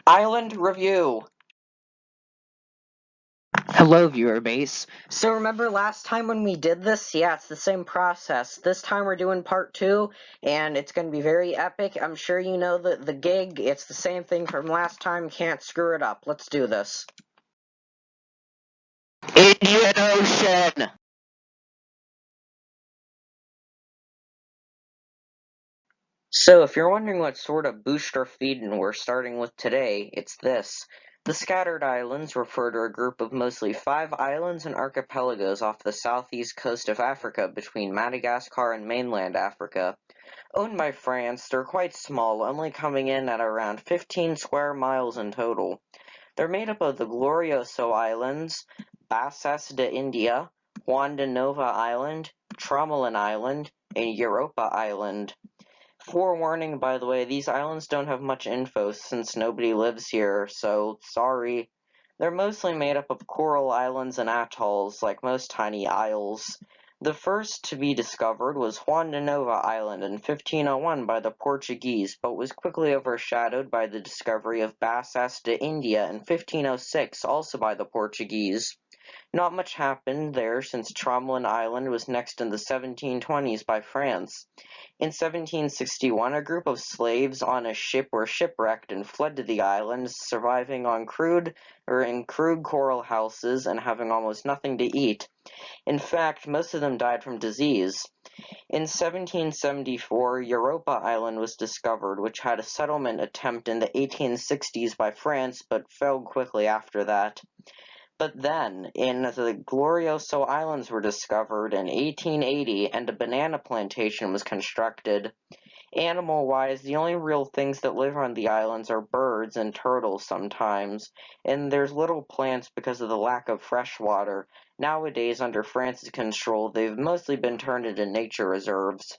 Island Review! Hello, viewer base. So remember last time when we did this? Yeah, it's the same process. This time we're doing part 2, and it's going to be very epic. I'm sure you know the gig. It's the same thing from last time. Can't screw it up. Let's do this. Indian Ocean! So, if you're wondering what sort of booster feeding we're starting with today, it's this. The Scattered Islands refer to a group of mostly 5 islands and archipelagos off the southeast coast of Africa between Madagascar and mainland Africa. Owned by France, they're quite small, only coming in at around 15 square miles in total. They're made up of the Glorioso Islands, Bassas de India, Juan de Nova Island, Tromelin Island, and Europa Island. Forewarning, by the way, these islands don't have much info since nobody lives here, so sorry. They're mostly made up of coral islands and atolls, like most tiny isles. The first to be discovered was Juan de Nova Island in 1501 by the Portuguese, but was quickly overshadowed by the discovery of Bassas de India in 1506, also by the Portuguese. Not much happened there since Tromelin Island was next in the 1720s by France. In 1761, a group of slaves on a ship were shipwrecked and fled to the islands, surviving on in crude coral houses and having almost nothing to eat. In fact, most of them died from disease. In 1774, Europa Island was discovered, which had a settlement attempt in the 1860s by France, but failed quickly after that. But then, the Glorioso Islands were discovered in 1880, and a banana plantation was constructed. Animal-wise, the only real things that live on the islands are birds and turtles sometimes, and there's little plants because of the lack of fresh water. Nowadays, under France's control, they've mostly been turned into nature reserves.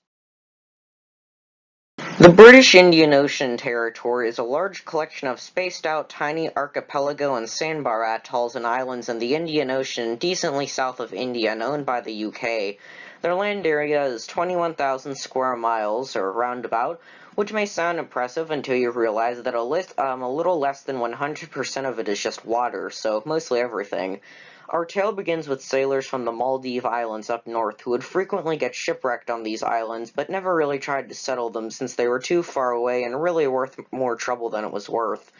The British Indian Ocean Territory is a large collection of spaced-out tiny archipelago and sandbar atolls and islands in the Indian Ocean decently south of India and owned by the UK. Their land area is 21,000 square miles, or roundabout, which may sound impressive until you realize that a little less than 100% of it is just water, so mostly everything. Our tale begins with sailors from the Maldive Islands up north who would frequently get shipwrecked on these islands, but never really tried to settle them since they were too far away and really worth more trouble than it was worth.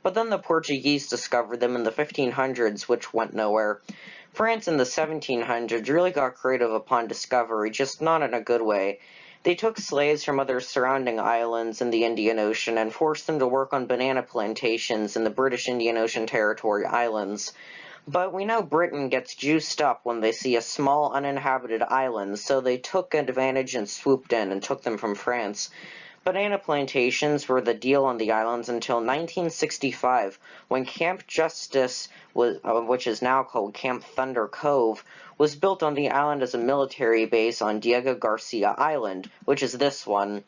But then the Portuguese discovered them in the 1500s, which went nowhere. France in the 1700s really got creative upon discovery, just not in a good way. They took slaves from other surrounding islands in the Indian Ocean and forced them to work on banana plantations in the British Indian Ocean Territory islands. But we know Britain gets juiced up when they see a small uninhabited island, so they took advantage and swooped in and took them from France. Banana plantations were the deal on the islands until 1965, when Camp Justice, which is now called Camp Thunder Cove, was built on the island as a military base on Diego Garcia Island, which is this one.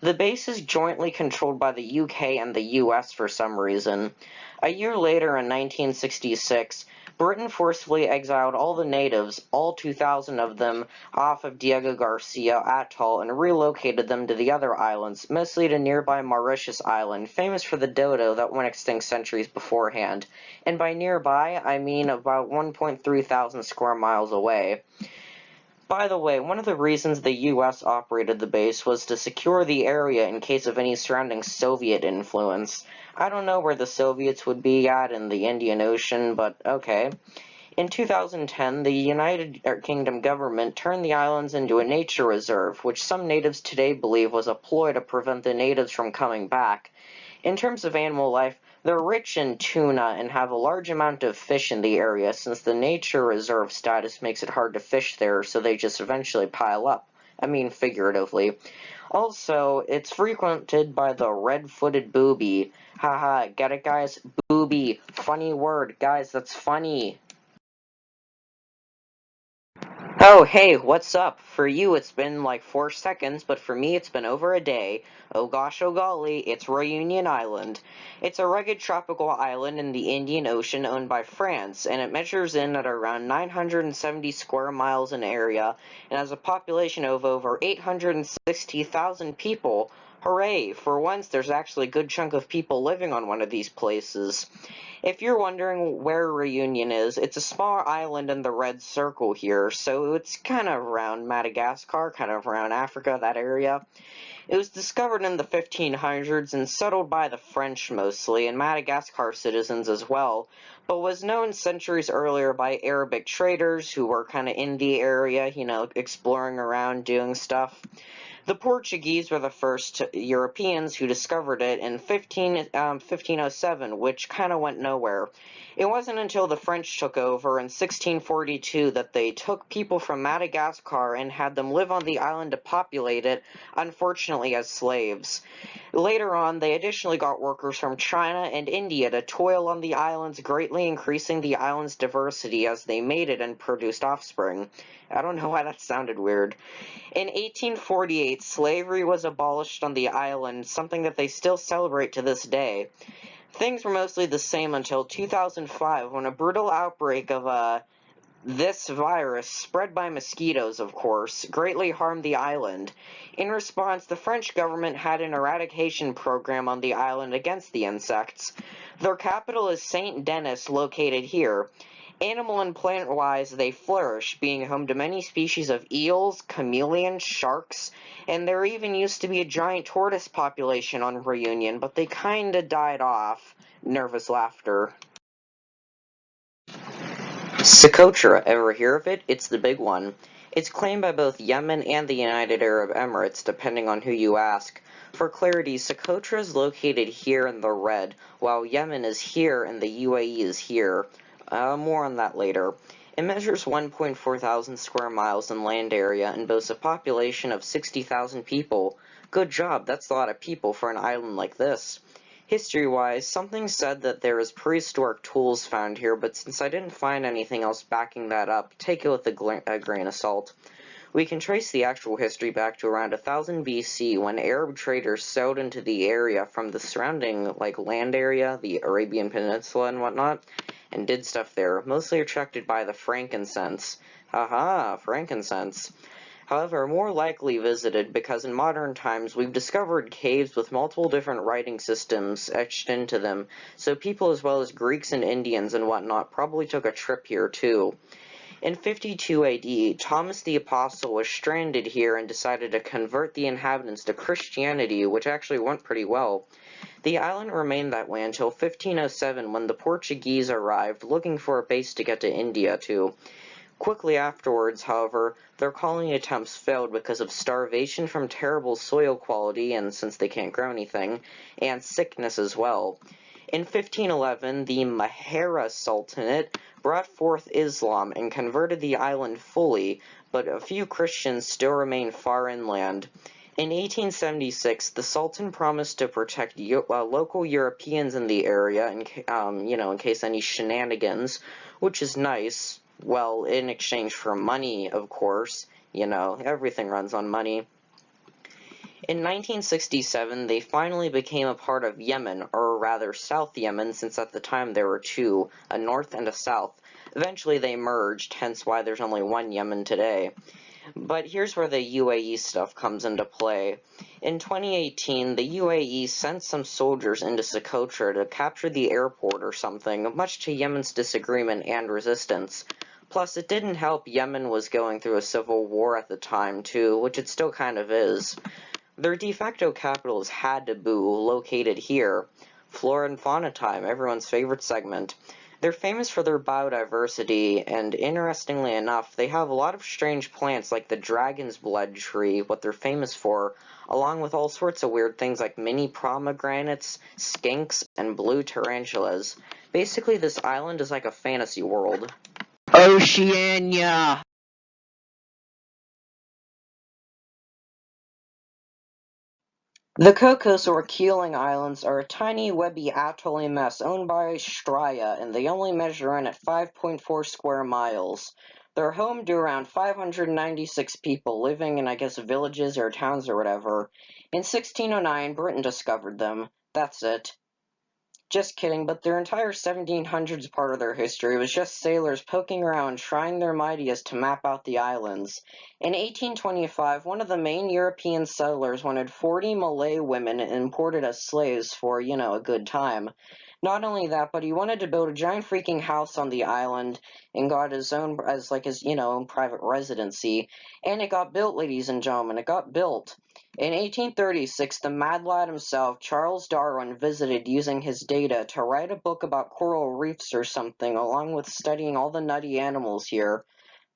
The base is jointly controlled by the UK and the US for some reason. A year later, in 1966, Britain forcefully exiled all the natives, all 2,000 of them, off of Diego Garcia Atoll and relocated them to the other islands, mostly to nearby Mauritius Island, famous for the dodo that went extinct centuries beforehand. And by nearby, I mean about 1.3 thousand square miles away. By the way, one of the reasons the US operated the base was to secure the area in case of any surrounding Soviet influence. I don't know where the Soviets would be at in the Indian Ocean, but okay. In 2010, the United Kingdom government turned the islands into a nature reserve, which some natives today believe was a ploy to prevent the natives from coming back. In terms of animal life, they're rich in tuna and have a large amount of fish in the area since the nature reserve status makes it hard to fish there, so they just eventually pile up. I mean figuratively. Also, it's frequented by the red-footed booby. Haha, get it guys? Booby. Funny word. Guys, that's funny. Oh, hey, what's up? For you, it's been like 4 seconds, but for me, it's been over a day. Oh gosh, oh golly, it's Réunion Island. It's a rugged tropical island in the Indian Ocean owned by France, and it measures in at around 970 square miles in area, and has a population of over 860,000 people, Hooray! For once, there's actually a good chunk of people living on one of these places. If you're wondering where Réunion is, it's a small island in the red circle here, so it's kind of around Madagascar, kind of around Africa, that area. It was discovered in the 1500s and settled by the French mostly, and Madagascar citizens as well, but was known centuries earlier by Arabic traders who were kind of in the area, exploring around, doing stuff. The Portuguese were the first Europeans who discovered it in 1507, which kind of went nowhere. It wasn't until the French took over in 1642 that they took people from Madagascar and had them live on the island to populate it, unfortunately as slaves. Later on, they additionally got workers from China and India to toil on the islands, greatly increasing the island's diversity as they mated and produced offspring. I don't know why that sounded weird. In 1848, slavery was abolished on the island, something that they still celebrate to this day. Things were mostly the same until 2005, when a brutal outbreak of this virus, spread by mosquitoes, of course, greatly harmed the island. In response, the French government had an eradication program on the island against the insects. Their capital is Saint Denis, located here. Animal and plant-wise, they flourish, being home to many species of eels, chameleons, sharks, and there even used to be a giant tortoise population on Réunion, but they kinda died off. Nervous laughter. Socotra, ever hear of it? It's the big one. It's claimed by both Yemen and the United Arab Emirates, depending on who you ask. For clarity, Socotra is located here in the red, while Yemen is here and the UAE is here. More on that later. It measures 1.4 thousand square miles in land area and boasts a population of 60,000 people. Good job, that's a lot of people for an island like this. History-wise, something said that there is prehistoric tools found here, but since I didn't find anything else backing that up, take it with a grain of salt. We can trace the actual history back to around 1000 BC, when Arab traders sailed into the area from the surrounding, land area, the Arabian Peninsula and whatnot, and did stuff there, mostly attracted by the frankincense. Haha, frankincense. However, more likely visited because in modern times we've discovered caves with multiple different writing systems etched into them, so people as well as Greeks and Indians and whatnot probably took a trip here too. In 52 AD, Thomas the Apostle was stranded here and decided to convert the inhabitants to Christianity, which actually went pretty well. The island remained that way until 1507 when the Portuguese arrived, looking for a base to get to India to. Quickly afterwards, however, their colony attempts failed because of starvation from terrible soil quality, and since they can't grow anything, and sickness as well. In 1511, the Mahara Sultanate brought forth Islam and converted the island fully, but a few Christians still remain far inland. In 1876, the Sultan promised to protect local Europeans in the area, in case any shenanigans, which is nice. Well, in exchange for money, of course. Everything runs on money. In 1967, they finally became a part of Yemen, or rather South Yemen, since at the time there were two, a north and a south. Eventually they merged, hence why there's only one Yemen today. But here's where the UAE stuff comes into play. In 2018, the UAE sent some soldiers into Socotra to capture the airport or something, much to Yemen's disagreement and resistance. Plus, it didn't help Yemen was going through a civil war at the time, too, which it still kind of is. Their de facto capital is Haddabu, located here. Flora and fauna time, everyone's favorite segment. They're famous for their biodiversity, and interestingly enough, they have a lot of strange plants like the dragon's blood tree, what they're famous for, along with all sorts of weird things like mini pomegranates, skinks, and blue tarantulas. Basically, this island is like a fantasy world. Oceania! The Cocos or Keeling Islands are a tiny, webby atoll mess owned by Australia, and they only measure in at 5.4 square miles. They're home to around 596 people living in, I guess, villages or towns or whatever. In 1609, Britain discovered them. That's it. Just kidding, but their entire 1700s part of their history was just sailors poking around trying their mightiest to map out the islands. In 1825, one of the main European settlers wanted 40 Malay women imported as slaves for, a good time. Not only that, but he wanted to build a giant freaking house on the island and got his own, as like his, own private residency. And it got built, ladies and gentlemen, it got built. In 1836, the mad lad himself, Charles Darwin, visited using his data to write a book about coral reefs or something, along with studying all the nutty animals here.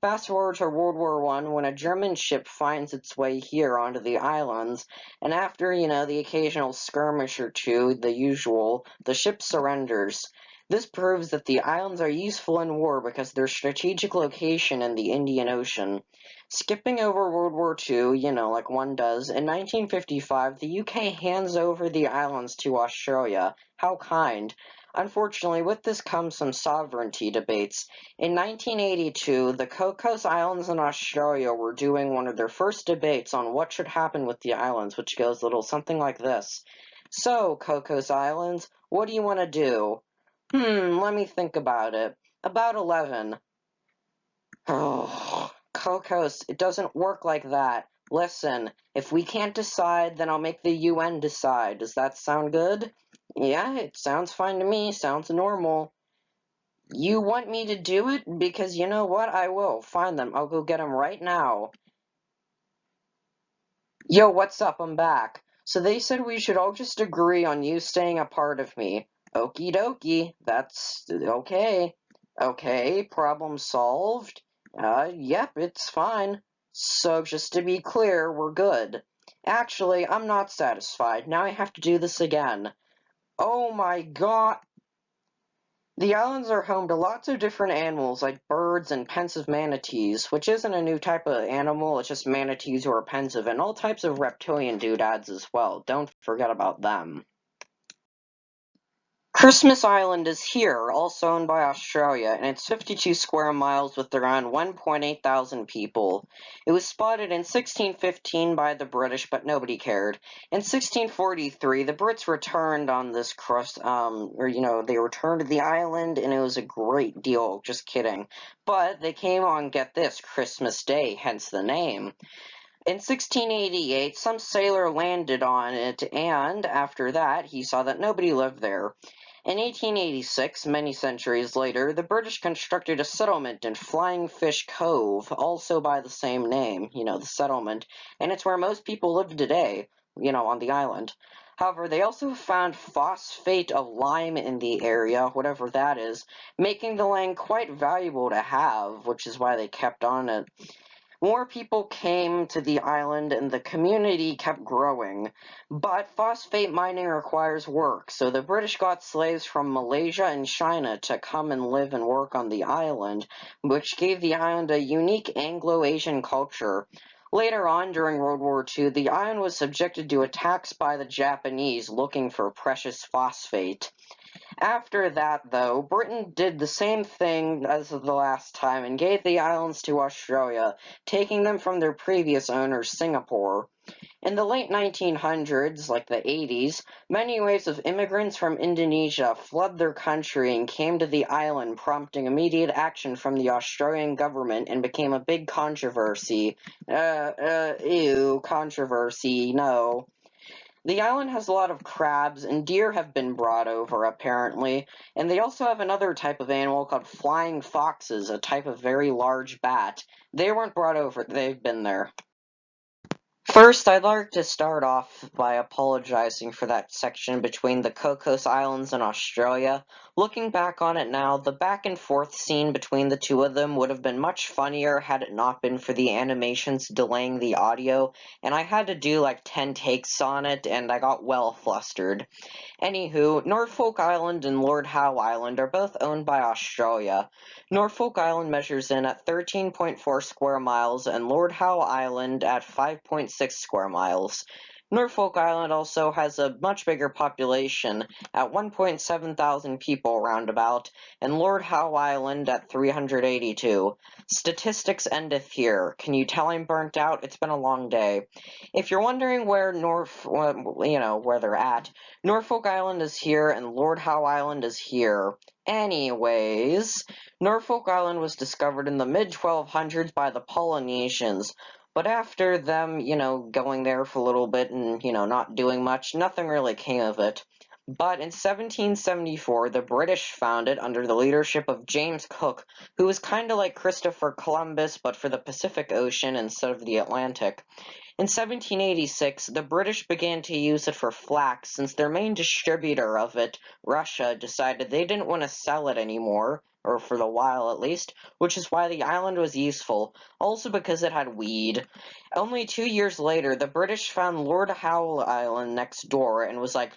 Fast forward to World War I, when a German ship finds its way here onto the islands, and after, the occasional skirmish or two, the usual, the ship surrenders. This proves that the islands are useful in war because of their strategic location in the Indian Ocean. Skipping over World War II, like one does, in 1955, the UK hands over the islands to Australia. How kind. Unfortunately, with this comes some sovereignty debates. In 1982, the Cocos Islands in Australia were doing one of their first debates on what should happen with the islands, which goes a little something like this. So, Cocos Islands, what do you want to do? Let me think about it. About 11. Oh, Cocos, it doesn't work like that. Listen, if we can't decide, then I'll make the UN decide. Does that sound good? Yeah, it sounds fine to me. Sounds normal. You want me to do it? Because you know what? I will. Find them. I'll go get them right now. Yo, what's up? I'm back. So they said we should all just agree on you staying a part of me. Okie dokie. That's okay. Okay, problem solved. Yep, it's fine. So just to be clear, we're good. Actually, I'm not satisfied. Now I have to do this again. Oh my god. The islands are home to lots of different animals like birds and pensive manatees, which isn't a new type of animal, it's just manatees who are pensive, and all types of reptilian doodads as well. Don't forget about them. Christmas Island is here, also owned by Australia, and it's 52 square miles with around 1.8 thousand people. It was spotted in 1615 by the British, but nobody cared. In 1643, the Brits returned on this they returned to the island, and it was a great deal, just kidding. But they came on, get this, Christmas Day, hence the name. In 1688, some sailor landed on it, and after that, he saw that nobody lived there. In 1886, many centuries later, the British constructed a settlement in Flying Fish Cove, also by the same name, the settlement, and it's where most people live today, on the island. However, they also found phosphate of lime in the area, whatever that is, making the land quite valuable to have, which is why they kept on it. More people came to the island and the community kept growing. But phosphate mining requires work, so the British got slaves from Malaysia and China to come and live and work on the island, which gave the island a unique Anglo-Asian culture. Later on, during World War II, the island was subjected to attacks by the Japanese looking for precious phosphate. After that, though, Britain did the same thing as the last time and gave the islands to Australia, taking them from their previous owner, Singapore. In the late 1900s, like the 80s, many waves of immigrants from Indonesia flooded their country and came to the island, prompting immediate action from the Australian government and became a big controversy. Ew, controversy, no. The island has a lot of crabs, and deer have been brought over, apparently, and they also have another type of animal called flying foxes, a type of very large bat. They weren't brought over, they've been there. First, I'd like to start off by apologizing for that section between the Cocos Islands and Australia. Looking back on it now, the back and forth scene between the two of them would have been much funnier had it not been for the animations delaying the audio, and I had to do like 10 takes on it, and I got well flustered. Anywho, Norfolk Island and Lord Howe Island are both owned by Australia. Norfolk Island measures in at 13.4 square miles and Lord Howe Island at 5.6 square miles. Norfolk Island also has a much bigger population at 1.7 thousand people roundabout, and Lord Howe Island at 382. Statistics endeth here. Can you tell I'm burnt out? It's been a long day. If you're wondering where where they're at, Norfolk Island is here and Lord Howe Island is here. Anyways, Norfolk Island was discovered in the mid-1200s by the Polynesians. But after them, going there for a little bit and, not doing much, nothing really came of it. But in 1774, the British found it under the leadership of James Cook, who was kind of like Christopher Columbus, but for the Pacific Ocean instead of the Atlantic. In 1786, the British began to use it for flax since their main distributor of it, Russia, decided they didn't want to sell it anymore, or for the while at least, which is why the island was useful, also because it had weed. Only 2 years later, the British found Lord Howe Island next door and was like,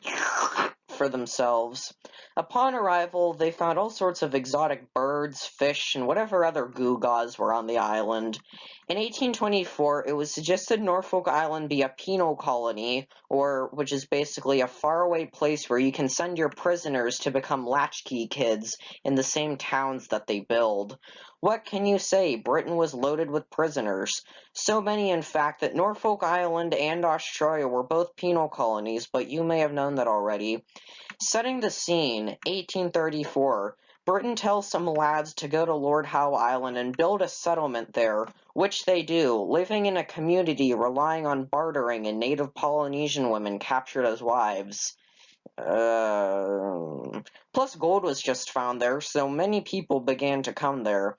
for themselves. Upon arrival, they found all sorts of exotic birds, fish, and whatever other gewgaws were on the island. In 1824, it was suggested Norfolk Island be a penal colony, which is basically a faraway place where you can send your prisoners to become latchkey kids in the same towns that they build. What can you say? Britain was loaded with prisoners. So many, in fact, that Norfolk Island and Australia were both penal colonies, but you may have known that already. Setting the scene, 1834, Britain tells some lads to go to Lord Howe Island and build a settlement there, which they do, living in a community relying on bartering and native Polynesian women captured as wives. Plus gold was just found there, so many people began to come there.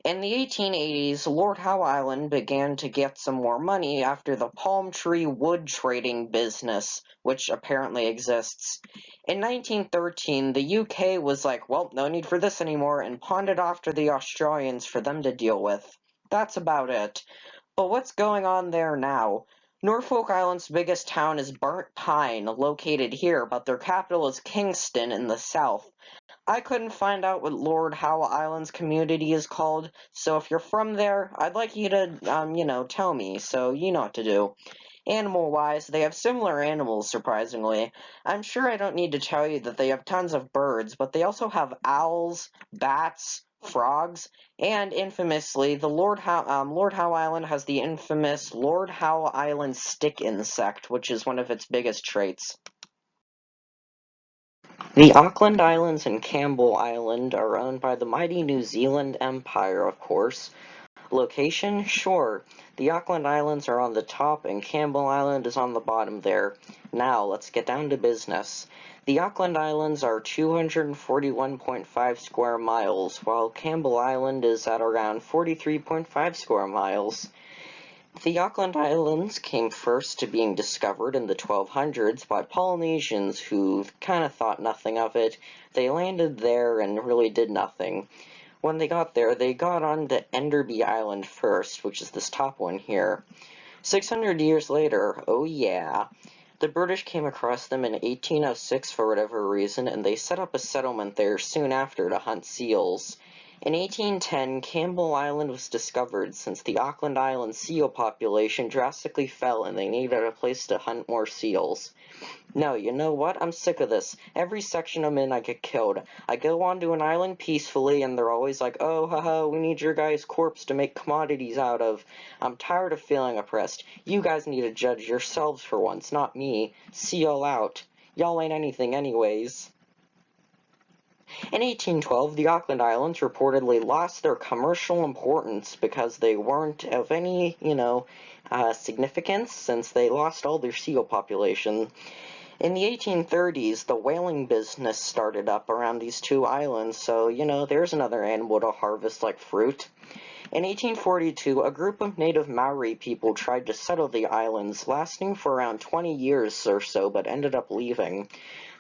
In the 1880s, Lord Howe Island began to get some more money after the palm tree wood trading business, which apparently exists. In 1913, the UK was like, well, no need for this anymore, and pawned it off to the Australians for them to deal with. That's about it. But what's going on there now? Norfolk Island's biggest town is Burnt Pine, located here, but their capital is Kingston in the south. I couldn't find out what Lord Howe Island's community is called, so if you're from there, I'd like you to, tell me, so you know what to do. Animal-wise, they have similar animals, surprisingly. I'm sure I don't need to tell you that they have tons of birds, but they also have owls, bats, frogs, and infamously, the Lord Howe Island has the infamous Lord Howe Island stick insect, which is one of its biggest traits. The Auckland Islands and Campbell Island are owned by the mighty New Zealand Empire, of course. Location? Sure. The Auckland Islands are on the top and Campbell Island is on the bottom there. Now, let's get down to business. The Auckland Islands are 241.5 square miles, while Campbell Island is at around 43.5 square miles. The Auckland Islands came first to being discovered in the 1200s by Polynesians who kind of thought nothing of it. They landed there and really did nothing. When they got there, they got on to Enderby Island first, which is this top one here. 600 years later, oh yeah, the British came across them in 1806 for whatever reason, and they set up a settlement there soon after to hunt seals. In 1810, Campbell Island was discovered since the Auckland Island seal population drastically fell and they needed a place to hunt more seals. No, you know what? I'm sick of this. Every section I'm in, I get killed. I go onto an island peacefully, and they're always like, oh, haha, we need your guy's corpse to make commodities out of. I'm tired of feeling oppressed. You guys need to judge yourselves for once, not me. See y'all out. Y'all ain't anything anyways. In 1812, the Auckland Islands reportedly lost their commercial importance because they weren't of any, significance since they lost all their seal population. In the 1830s, the whaling business started up around these two islands, so, there's another animal to harvest like fruit. In 1842, a group of native Maori people tried to settle the islands, lasting for around 20 years or so, but ended up leaving.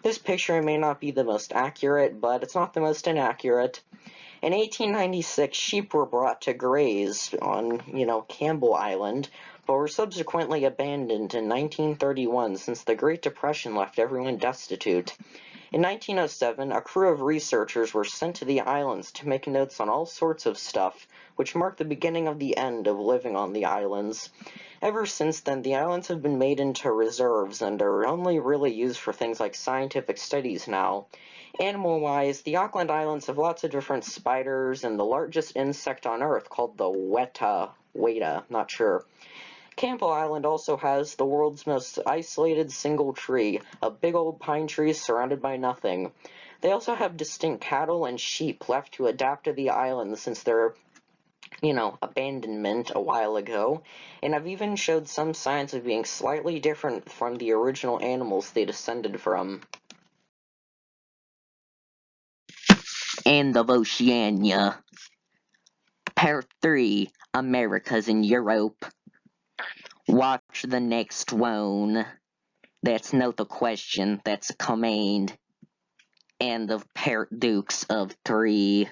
This picture may not be the most accurate, but it's not the most inaccurate. In 1896, sheep were brought to graze on, Campbell Island, but were subsequently abandoned in 1931 since the Great Depression left everyone destitute. In 1907, a crew of researchers were sent to the islands to make notes on all sorts of stuff, which marked the beginning of the end of living on the islands. Ever since then, the islands have been made into reserves and are only really used for things like scientific studies now. Animal-wise, the Auckland Islands have lots of different spiders and the largest insect on Earth called the weta, not sure. Campbell Island also has the world's most isolated single tree, a big old pine tree surrounded by nothing. They also have distinct cattle and sheep left to adapt to the island since their, abandonment a while ago, and have even showed some signs of being slightly different from the original animals they descended from. End of Oceania. Part 3, Americas and Europe. Watch the next one. That's not a question, that's a command. End of Part Dukes of 3.